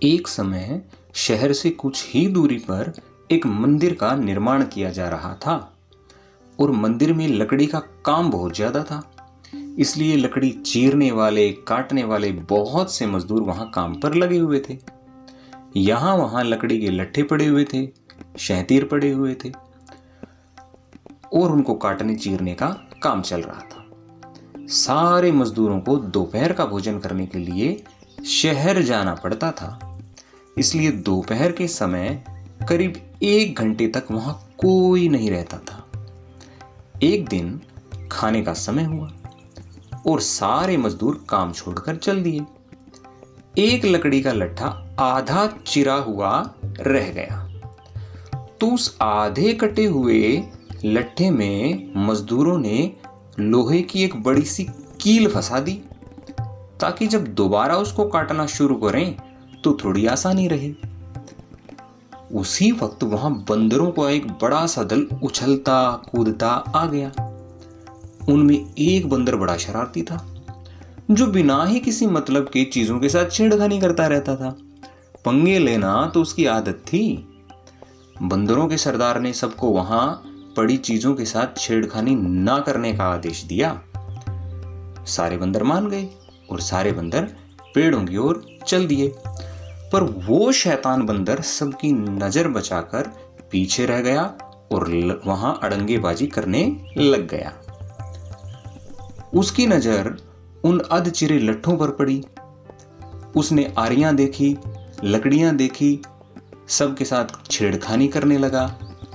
एक समय शहर से कुछ ही दूरी पर एक मंदिर का निर्माण किया जा रहा था और मंदिर में लकड़ी का काम बहुत ज्यादा था। इसलिए लकड़ी चीरने वाले, काटने वाले बहुत से मजदूर वहां काम पर लगे हुए थे। यहां वहां लकड़ी के लट्ठे पड़े हुए थे, शहतीर पड़े हुए थे और उनको काटने चीरने का काम चल रहा था। सारे मजदूरों को दोपहर का भोजन करने के लिए शहर जाना पड़ता था। इसलिए दोपहर के समय करीब 1 घंटे तक वहां कोई नहीं रहता था। एक दिन खाने का समय हुआ और सारे मजदूर काम छोड़कर चल दिए। एक लकड़ी का लट्ठा आधा चिरा हुआ रह गया, तो उस आधे कटे हुए लट्ठे में मजदूरों ने लोहे की एक बड़ी सी कील फंसा दी, ताकि जब दोबारा उसको काटना शुरू करें तो थोड़ी आसानी रहे। उसी वक्त वहां बंदरों का एक बड़ा सा दल उछलता कूदता आ गया। उनमें एक बंदर बड़ा शरारती था, जो बिना ही किसी मतलब के चीजों के साथ छेड़खानी करता रहता था। पंगे लेना तो उसकी आदत थी। बंदरों के सरदार ने सबको वहां पड़ी चीजों के साथ छेड़खानी ना करने का आदेश दिया। सारे बंदर मान गए और सारे बंदर पेड़ों की ओर चल दिए। पर वो शैतान बंदर सबकी नजर बचाकर पीछे रह गया और वहां अड़ंगेबाजी करने लग गया। उसकी नजर उन अधचिरे लट्ठों पर पड़ी। उसने आरियां देखी, लकड़ियां देखी, सबके साथ छेड़खानी करने लगा।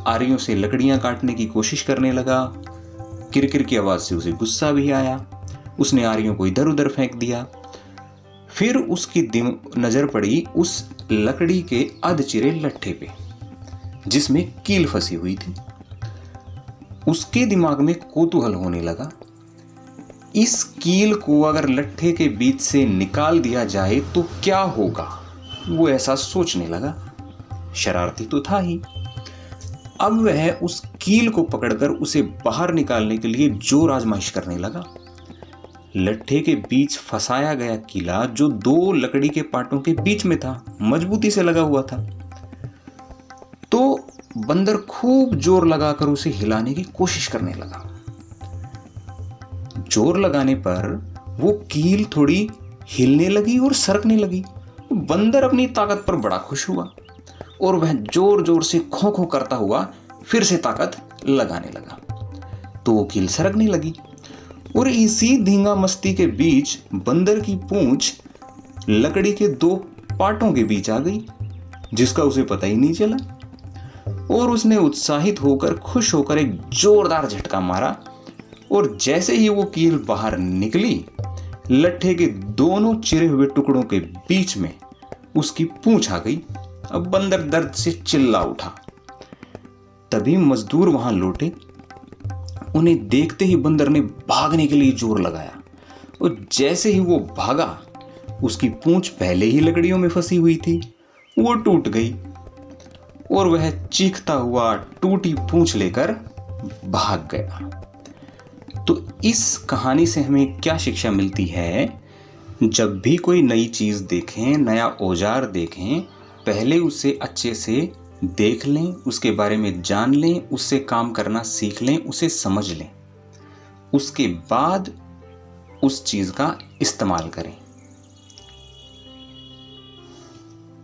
आरियों से लकड़ियां काटने की कोशिश करने लगा। किरकिर की आवाज से उसे गुस्सा भी आया। उसने आरियों को इधर उधर फेंक दिया। फिर उसकी नजर पड़ी उस लकड़ी के अधचिरे लट्ठे पे, जिसमें कील फंसी हुई थी। उसके दिमाग में कौतूहल होने लगा, इस कील को अगर लट्ठे के बीच से निकाल दिया जाए तो क्या होगा। वो ऐसा सोचने लगा। शरारती तो था ही। अब वह उस कील को पकड़कर उसे बाहर निकालने के लिए जोर आजमाइश करने लगा। लट्ठे के बीच फंसाया गया कीला, जो 2 लकड़ी के पाटों के बीच में था, मजबूती से लगा हुआ था। तो बंदर खूब जोर लगाकर उसे हिलाने की कोशिश करने लगा। जोर लगाने पर वो कील थोड़ी हिलने लगी और सरकने लगी। बंदर अपनी ताकत पर बड़ा खुश हुआ और वह जोर जोर से खो खो करता हुआ फिर से ताकत लगाने लगा। तो वो कील सरकने लगी और इसी धींगा मस्ती के बीच बंदर की पूंछ लकड़ी के 2 पाटों के बीच आ गई, जिसका उसे पता ही नहीं चला। और उसने उत्साहित होकर, खुश होकर एक जोरदार झटका मारा और जैसे ही वो कील बाहर निकली, लट्ठे के दोनों चिरे हुए टुकड़ों के बीच में उसकी पूंछ आ गई। अब बंदर दर्द से चिल्ला उठा। तभी मजदूर वहां लौटे। उन्हें देखते ही बंदर ने भागने के लिए जोर लगाया और जैसे ही वो भागा, उसकी पूंछ पहले ही लकड़ियों में फंसी हुई थी, वो टूट गई और वह चीखता हुआ टूटी पूंछ लेकर भाग गया। तो इस कहानी से हमें क्या शिक्षा मिलती है? जब भी कोई नई चीज देखें, नया औजार देखें, पहले उसे अच्छे से देख लें, उसके बारे में जान लें, उससे काम करना सीख लें, उसे समझ लें। उसके बाद उस चीज का इस्तेमाल करें।